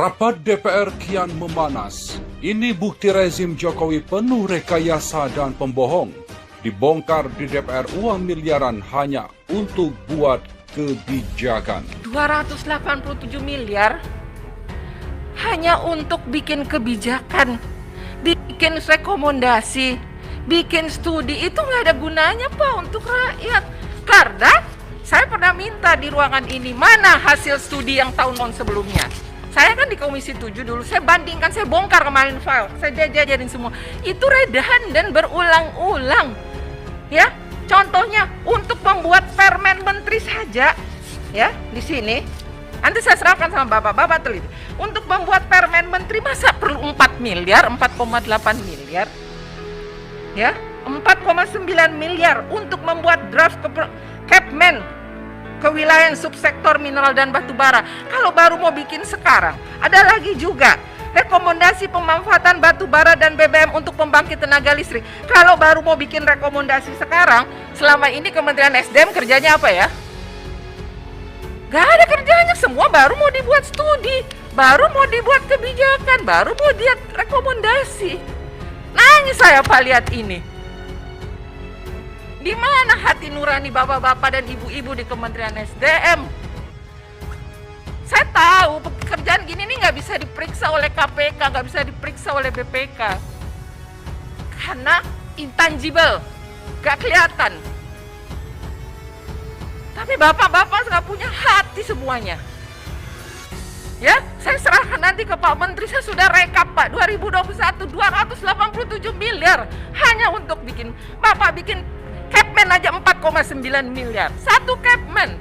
Rapat DPR kian memanas. Ini bukti rezim Jokowi penuh rekayasa dan pembohong. Dibongkar di DPR uang miliaran hanya untuk buat kebijakan. 287 miliar hanya untuk bikin kebijakan, bikin rekomendasi, bikin studi. Itu nggak ada gunanya Pak untuk rakyat. Karena saya pernah minta di ruangan ini, mana hasil studi yang tahun-tahun sebelumnya. Saya kan di Komisi 7 dulu, saya bandingkan, saya bongkar kemarin file, saya jajarin semua. Itu redundant berulang-ulang. Ya, contohnya untuk membuat permen menteri saja, ya, di sini. Nanti saya serahkan sama bapak-bapak teliti. Untuk membuat permen menteri masa perlu 4 miliar, 4,8 miliar. Ya, 4,9 miliar untuk membuat draft Kepmen kewilayahan subsektor mineral dan batu bara. Kalau baru mau bikin sekarang, ada lagi juga rekomendasi pemanfaatan batu bara dan BBM untuk pembangkit tenaga listrik. Kalau baru mau bikin rekomendasi sekarang, selama ini Kementerian SDM kerjanya apa ya? Gak ada kerjanya, semua baru mau dibuat studi, baru mau dibuat kebijakan, baru mau dibuat rekomendasi. Nangis saya Pak lihat ini. Di mana hati nurani bapak-bapak dan ibu-ibu di Kementerian SDM? Saya tahu pekerjaan gini nih nggak bisa diperiksa oleh KPK, nggak bisa diperiksa oleh BPK. Karena intangible, nggak kelihatan. Tapi bapak-bapak nggak punya hati semuanya. Ya, saya serahkan nanti ke Pak Menteri, saya sudah rekap Pak, 2021 287 miliar hanya untuk bikin, Bapak bikin Kepmen aja 4,9 miliar. Satu Kepmen.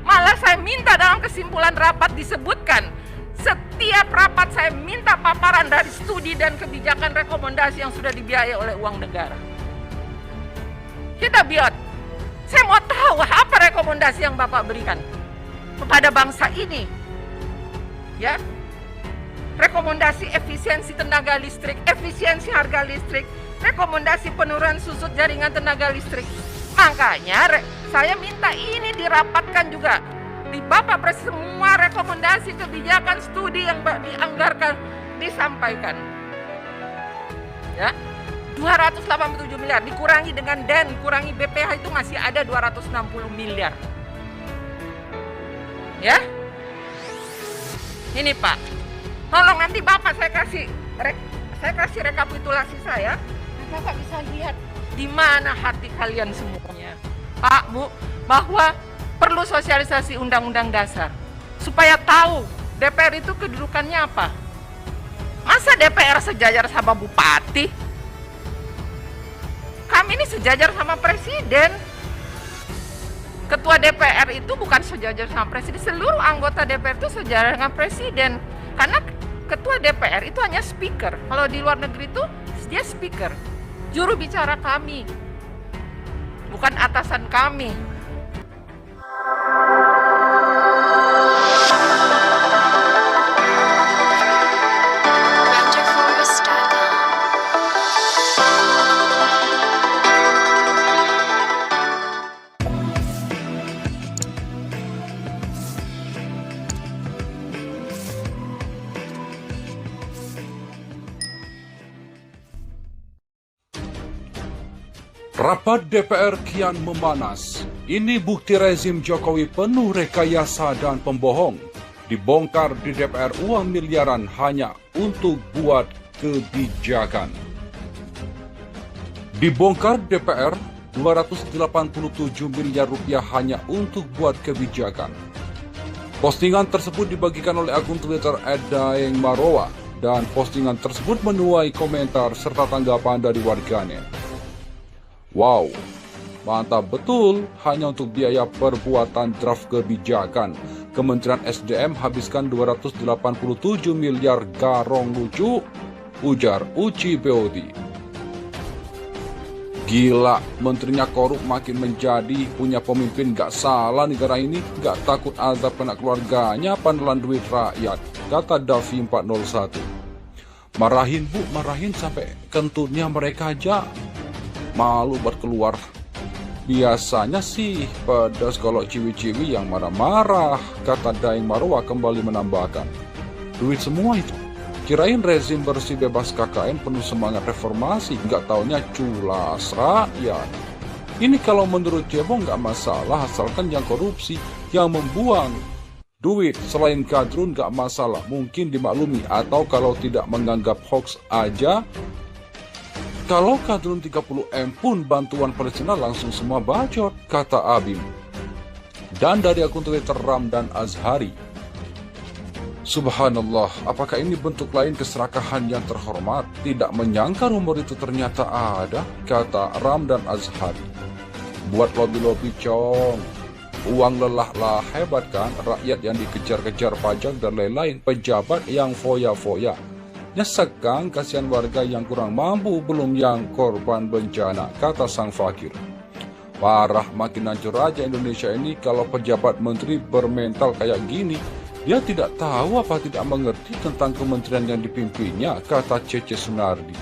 Malah saya minta dalam kesimpulan rapat disebutkan, setiap rapat saya minta paparan dari studi dan kebijakan rekomendasi yang sudah dibiayai oleh uang negara. Kita biot. Saya mau tahu apa rekomendasi yang Bapak berikan kepada bangsa ini. Ya. Rekomendasi efisiensi tenaga listrik, efisiensi harga listrik, rekomendasi penurunan susut jaringan tenaga listrik. Makanya saya minta ini dirapatkan juga di Bapak Presiden, semua rekomendasi kebijakan studi yang dianggarkan disampaikan. Ya, 287 miliar dikurangi dengan DEN, dikurangi BPH itu masih ada 260 miliar. Ya, ini Pak, tolong nanti Bapak saya kasih rekapitulasi saya. Bapak bisa lihat di mana hati kalian semuanya, Pak, Bu, bahwa perlu sosialisasi Undang-Undang Dasar supaya tahu DPR itu kedudukannya apa. Masa DPR sejajar sama bupati? Kami ini sejajar sama presiden. Ketua DPR itu bukan sejajar sama presiden, seluruh anggota DPR itu sejajar dengan presiden. Karena ketua DPR itu hanya speaker. Kalau di luar negeri itu dia speaker. Juru bicara kami, bukan atasan kami. Rapat DPR kian memanas. Ini bukti rezim Jokowi penuh rekayasa dan pembohong. Dibongkar di DPR uang miliaran hanya untuk buat kebijakan. Dibongkar DPR 287 miliar rupiah hanya untuk buat kebijakan. Postingan tersebut dibagikan oleh akun Twitter @daengmarowa dan postingan tersebut menuai komentar serta tanggapan dari warganet. Wow, mantap betul, hanya untuk biaya perbuatan draft kebijakan. Kementerian SDM habiskan 287 miliar garong lucu, ujar Uci Beoti. Gila, menterinya korup makin menjadi, punya pemimpin gak salah negara ini, gak takut azab kena keluarganya, pandelan duit rakyat, kata Davi 401. Marahin Bu, marahin sampai kentutnya mereka aja. Malu buat keluar. Biasanya sih pedas kalau ciwi-ciwi yang marah-marah, kata Daeng Marwa kembali menambahkan. Duit semua itu. Kirain rezim bersih bebas KKN penuh semangat reformasi, nggak taunya culas rakyat. Ini kalau menurut Cebong nggak masalah, asalkan yang korupsi, yang membuang duit selain kadrun nggak masalah, mungkin dimaklumi, atau kalau tidak menganggap hoax aja. Kalau kadrun 30M pun bantuan Palestina langsung semua bacot, kata Abim. Dan dari akun Twitter Ramdan Azhari. Subhanallah, apakah ini bentuk lain keserakahan yang terhormat? Tidak menyangka rumor itu ternyata ada, kata Ramdan Azhari. Buat lobby-lobby cong. Uang lelah lah, hebat kan? Rakyat yang dikejar-kejar pajak dan lain-lain, pejabat yang foya-foya. Nyesek kan, kasihan warga yang kurang mampu, belum yang korban bencana, kata sang fakir. Parah, makin hancur aja Indonesia ini kalau pejabat menteri bermental kayak gini. Dia tidak tahu apa tidak mengerti tentang kementerian yang dipimpinnya, kata Cece Sunardi.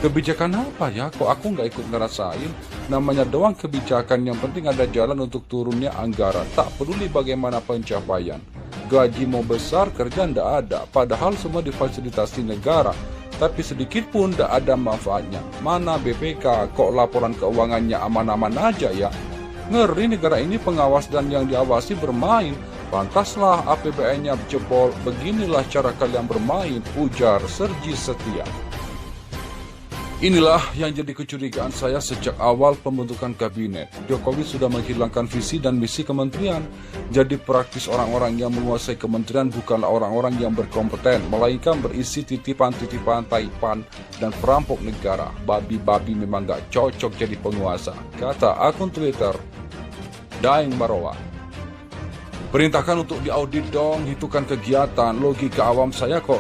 Kebijakan apa ya, kok aku nggak ikut ngerasain? Namanya doang kebijakan, yang penting ada jalan untuk turunnya anggaran, tak peduli bagaimana pencapaian. Gaji mau besar, kerja ndak ada, padahal semua difasilitasi negara, tapi sedikit pun ndak ada manfaatnya. Mana BPK, kok laporan keuangannya aman-aman aja ya? Ngeri negara ini, pengawas dan yang diawasi bermain. Pantaslah APBN-nya jebol, beginilah cara kalian bermain, ujar Sergi Setia. Inilah yang jadi kecurigaan saya sejak awal pembentukan kabinet. Jokowi sudah menghilangkan visi dan misi kementerian. Jadi praktis orang-orang yang menguasai kementerian bukanlah orang-orang yang berkompeten, melainkan berisi titipan-titipan taipan dan perampok negara. Babi-babi memang gak cocok jadi penguasa, kata akun Twitter Daeng Marwa. Perintahkan untuk diaudit dong, hitukan kegiatan, logika awam saya kok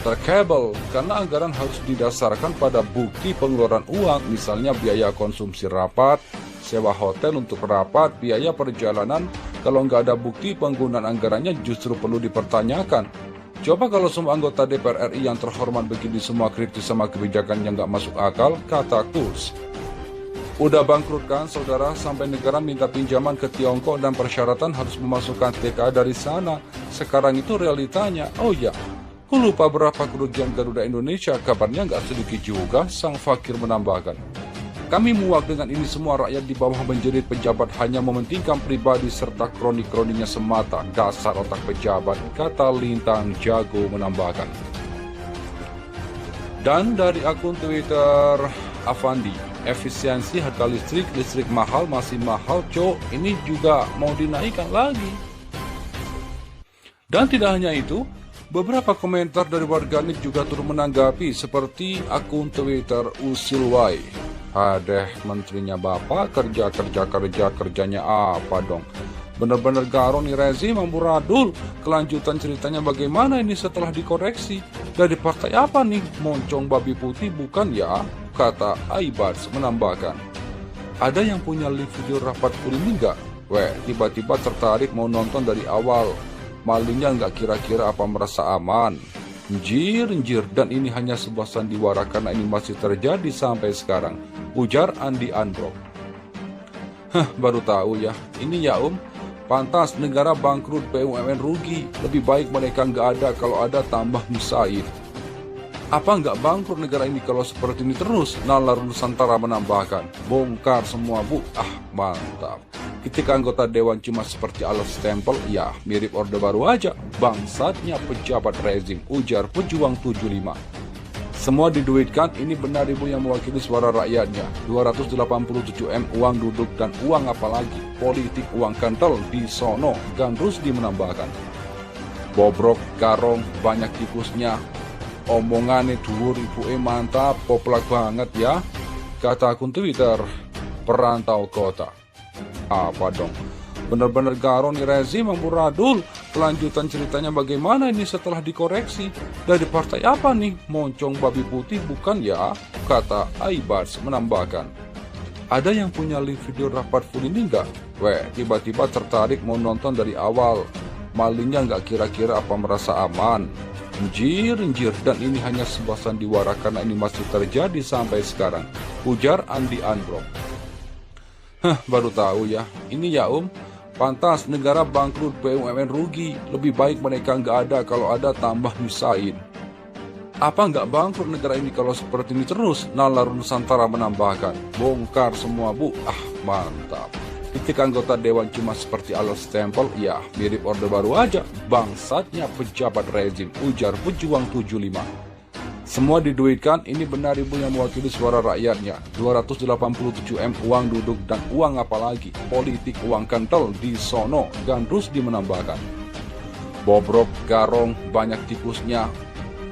terkabel, karena anggaran harus didasarkan pada bukti pengeluaran uang, misalnya biaya konsumsi rapat, sewa hotel untuk rapat, biaya perjalanan. Kalau nggak ada bukti penggunaan anggarannya justru perlu dipertanyakan. Coba kalau semua anggota DPR RI yang terhormat begini semua kritis sama kebijakan yang nggak masuk akal, kata Kurs. Udah bangkrut kan saudara, sampai negara minta pinjaman ke Tiongkok dan persyaratan harus memasukkan TKA dari sana. Sekarang itu realitanya. Oh ya, aku lupa berapa kerugian Garuda Indonesia, kabarnya nggak sedikit juga, sang fakir menambahkan. Kami muak dengan ini semua, rakyat di bawah menjerit pejabat hanya mementingkan pribadi serta kroni-kroninya semata, dasar otak pejabat, kata Lintang Jago menambahkan. Dan dari akun Twitter Avandi, efisiensi harga listrik mahal, masih mahal cok, ini juga mau dinaikkan lagi. Dan tidak hanya itu, beberapa komentar dari warganet juga turut menanggapi, seperti akun Twitter Usilwai. Adeh, menterinya bapak kerjanya apa dong? Bener-bener garo nih rezim amburadul. Kelanjutan ceritanya bagaimana ini setelah dikoreksi? Dari partai apa nih? Moncong babi putih bukan ya? Kata Aibars menambahkan. Ada yang punya link video rapat full ini nggak? Tiba-tiba tertarik mau nonton dari awal. Malingnya nggak kira-kira apa merasa aman? Njir, dan ini hanya sebuah sandiwara karena ini masih terjadi sampai sekarang, ujar Andi Androk. Baru tahu ya, ini ya pantas negara bangkrut, BUMN rugi, lebih baik mereka nggak ada, kalau ada tambah musaid. Apa nggak bangkrut negara ini kalau seperti ini terus? Nalar Nusantara menambahkan, bongkar semua bu, mantap. Ketika anggota dewan cuma seperti alat stempel, ya mirip Orde Baru aja, bangsatnya pejabat rezim, ujar Pejuang 75. Semua diduitkan, ini benar ibu yang mewakili suara rakyatnya. 287M uang duduk dan uang apalagi, politik uang kental di sono, Gandrusdi menambahkan. Bobrok, garong, banyak tikusnya, omongannya dhuwur ibu mantap, poplak banget ya, kata akun Twitter Perantau Kota. Apa dong? Bener-bener garo nih rezim amburadul. Kelanjutan ceritanya bagaimana ini setelah dikoreksi? Dari partai apa nih? Moncong babi putih bukan ya? Kata Aibars menambahkan. Ada yang punya link video rapat full ini nggak? Tiba-tiba tertarik mau nonton dari awal. Malingnya nggak kira-kira apa merasa aman? Njir, dan ini hanya sebuah sandiwara karena ini masih terjadi sampai sekarang, ujar Andi Androk. Baru tahu ya. Ini ya pantas negara bangkrut, BUMN rugi. Lebih baik mereka nggak ada, kalau ada tambah nyusahin. Apa nggak bangkrut negara ini kalau seperti ini terus? Nalar Nusantara menambahkan, bongkar semua bu. Mantap. Titik anggota dewan cuma seperti alat stempel, ya mirip Orde Baru aja. Bangsatnya pejabat rezim, ujar pejuang 75. Semua diduitkan, ini benar ibu yang mewakili suara rakyatnya. 287 M uang duduk dan uang apalagi, politik uang kental di sono. Gandrusdi menambahkan, bobrok garong banyak tikusnya.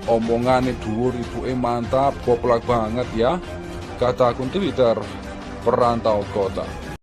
Omongannya dhuwur ibu mantap, poplak banget ya, kata akun Twitter Perantau Kota.